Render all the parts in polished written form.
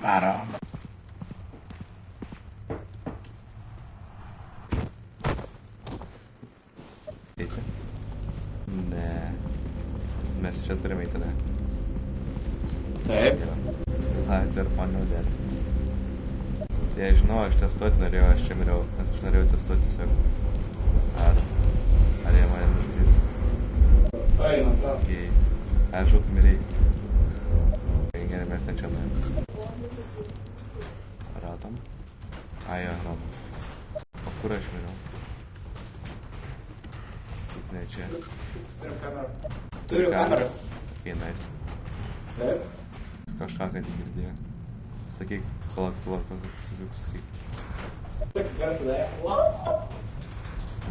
Varom. Ne. Mes čia turime eiti, ne? Taip. Laser panaudę. Tai aš žinau, aš testuoti norėjau, aš čia miriau, nes aš norėjau testuoti tiesiog. Ar jie mane nužudys? Eina savo. Kai aš žūtų miriai. Gerai, mes ten čia nuėjom. Radom? Ai, jo, radom. O kur aš miriau? Ne čia. Turiu kamerą. Okay, nice. Taip. Jis kažką, kad jį girdėjo. Sakyk, palauk, sakyk. Taip, garsą darė.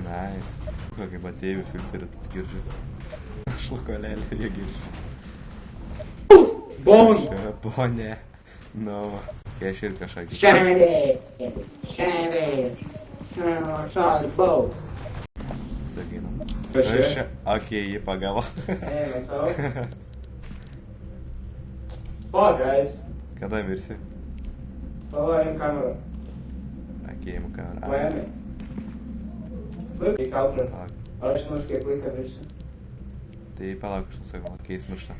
Nice. Kaip atėjų filtrį girdžiu. Šlakolėlį jie girdžiu. Bon! Bonė. No. Kai aš ir kažką girdžiu. Šiandien. Charlie Boat. Sakinam. Kas čia? Okei, jį pagavo. Eina savo. Fuck, guys. Kada mirsi? Palaim kamerą. Okei, imu kamerą. Paėmė. Laik į kautrą. Palauk. Ar aš žinau, kiek laiką virsiu? Tai palauk, aš nusakau, okei, smiršta.